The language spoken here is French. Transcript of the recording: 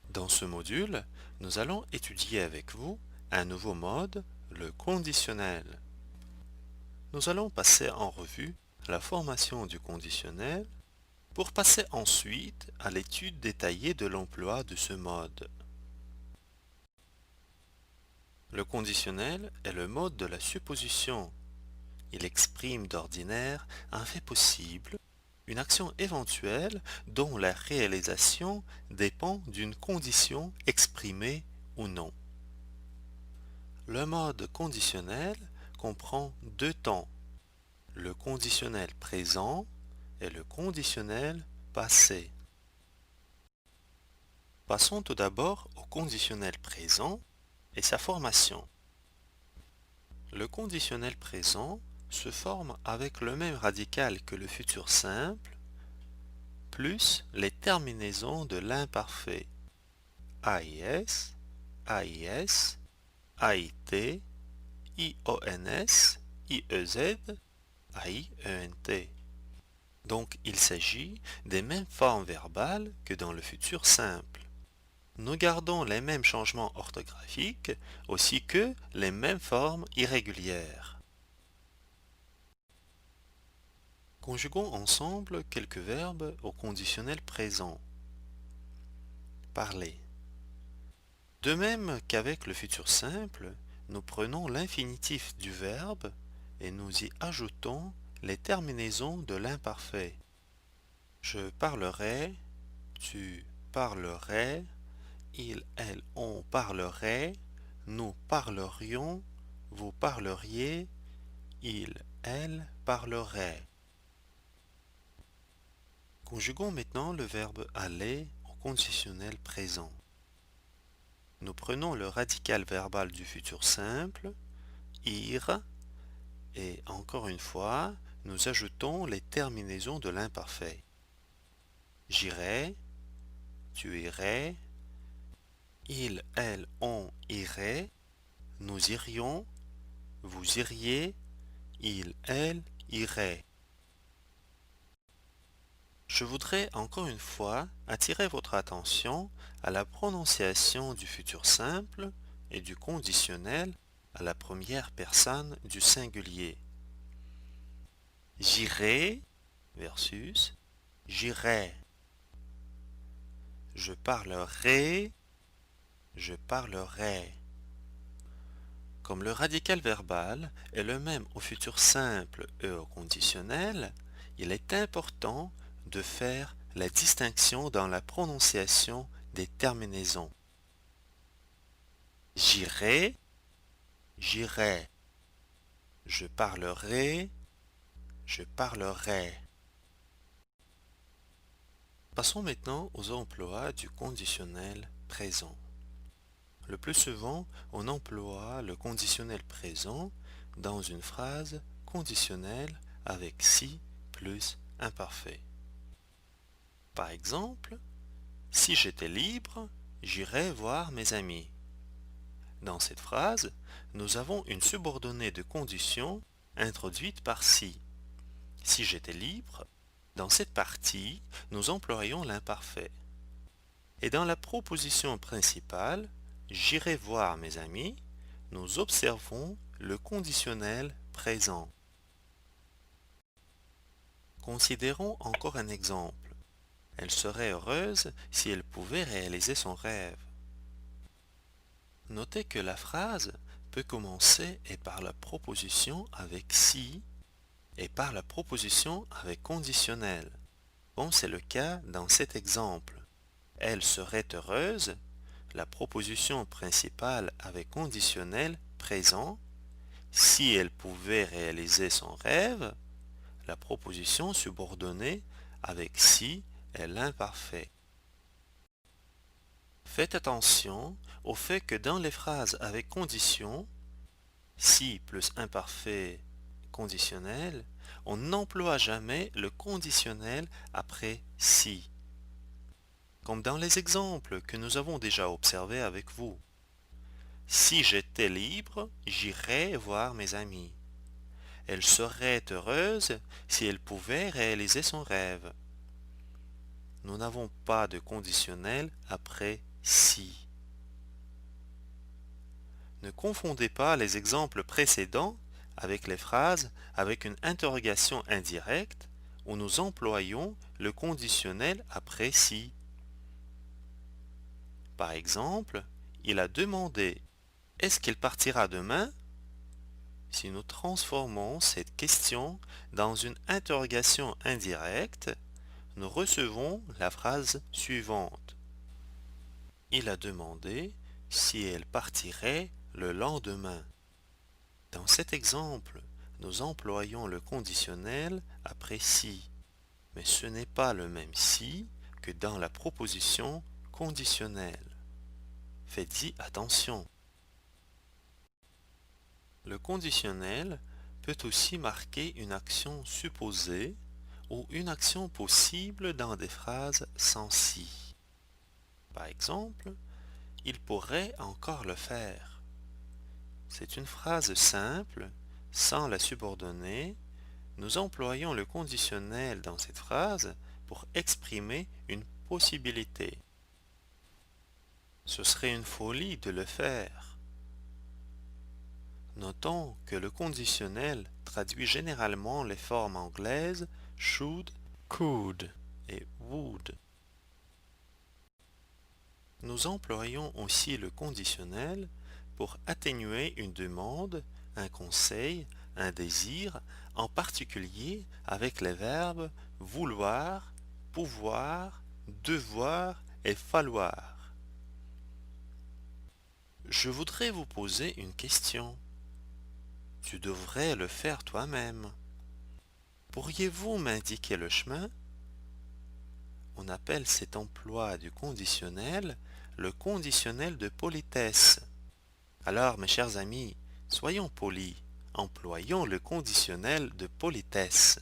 Dans ce module, nous allons étudier avec vous un nouveau mode, le conditionnel. Nous allons passer en revue la formation du conditionnel pour passer ensuite à l'étude détaillée de l'emploi de ce mode. Le conditionnel est le mode de la supposition. Il exprime d'ordinaire un fait possible, une action éventuelle dont la réalisation dépend d'une condition exprimée ou non. Le mode conditionnel comprend deux temps, le conditionnel présent et le conditionnel passé. Passons tout d'abord au conditionnel présent et sa formation. Le conditionnel présent se forme avec le même radical que le futur simple, plus les terminaisons de l'imparfait AIS, AIS, AIT, IONS, IEZ, AIENT. Donc il s'agit des mêmes formes verbales que dans le futur simple. Nous gardons les mêmes changements orthographiques aussi que les mêmes formes irrégulières. Conjuguons ensemble quelques verbes au conditionnel présent. Parler. De même qu'avec le futur simple, nous prenons l'infinitif du verbe et nous y ajoutons les terminaisons de l'imparfait. Je parlerai, tu parlerais, il, elle, on parlerait, nous parlerions, vous parleriez, il, elle parlerait. Conjuguons maintenant le verbe aller au conditionnel présent. Nous prenons le radical verbal du futur simple, ir, et encore une fois, nous ajoutons les terminaisons de l'imparfait. J'irai, tu irais, il, elle, on irait, nous irions, vous iriez, il, elle irait. Je voudrais encore une fois attirer votre attention à la prononciation du futur simple et du conditionnel à la première personne du singulier. J'irai versus j'irai. Je parlerai, je parlerai. Comme le radical verbal est le même au futur simple et au conditionnel, il est important de faire la distinction dans la prononciation des terminaisons. J'irai, j'irai. Je parlerai, je parlerai. Passons maintenant aux emplois du conditionnel présent. Le plus souvent, on emploie le conditionnel présent dans une phrase conditionnelle avec si plus imparfait. Par exemple, si j'étais libre, j'irais voir mes amis. Dans cette phrase, nous avons une subordonnée de condition introduite par si. Si j'étais libre, dans cette partie, nous employons l'imparfait. Et dans la proposition principale, j'irai voir mes amis, nous observons le conditionnel présent. Considérons encore un exemple. Elle serait heureuse si elle pouvait réaliser son rêve. Notez que la phrase peut commencer et par la proposition avec si et par la proposition avec conditionnel, comme c'est le cas dans cet exemple. Elle serait heureuse, la proposition principale avec conditionnel présent, si elle pouvait réaliser son rêve, la proposition subordonnée avec si est l'imparfait. Faites attention au fait que dans les phrases avec condition, si plus imparfait conditionnel, on n'emploie jamais le conditionnel après si. Comme dans les exemples que nous avons déjà observés avec vous. Si j'étais libre, j'irais voir mes amis. Elle serait heureuse si elle pouvait réaliser son rêve. Nous n'avons pas de conditionnel après si. Ne confondez pas les exemples précédents avec les phrases avec une interrogation indirecte où nous employons le conditionnel après si. Par exemple, il a demandé est-ce qu'il partira demain? Si nous transformons cette question dans une interrogation indirecte, nous recevons la phrase suivante. Il a demandé si elle partirait le lendemain. Dans cet exemple, nous employons le conditionnel après si, mais ce n'est pas le même si que dans la proposition conditionnelle. Faites-y attention. Le conditionnel peut aussi marquer une action supposée ou une action possible dans des phrases sans si. Par exemple, il pourrait encore le faire. C'est une phrase simple, sans la subordonner. Nous employons le conditionnel dans cette phrase pour exprimer une possibilité. Ce serait une folie de le faire. Notons que le conditionnel traduit généralement les formes anglaises should, could et would. Nous employons aussi le conditionnel pour atténuer une demande, un conseil, un désir, en particulier avec les verbes vouloir, pouvoir, devoir et falloir. Je voudrais vous poser une question. Tu devrais le faire toi-même. Pourriez-vous m'indiquer le chemin? On appelle cet emploi du conditionnel le conditionnel de politesse. Alors, mes chers amis, soyons polis, employons le conditionnel de politesse.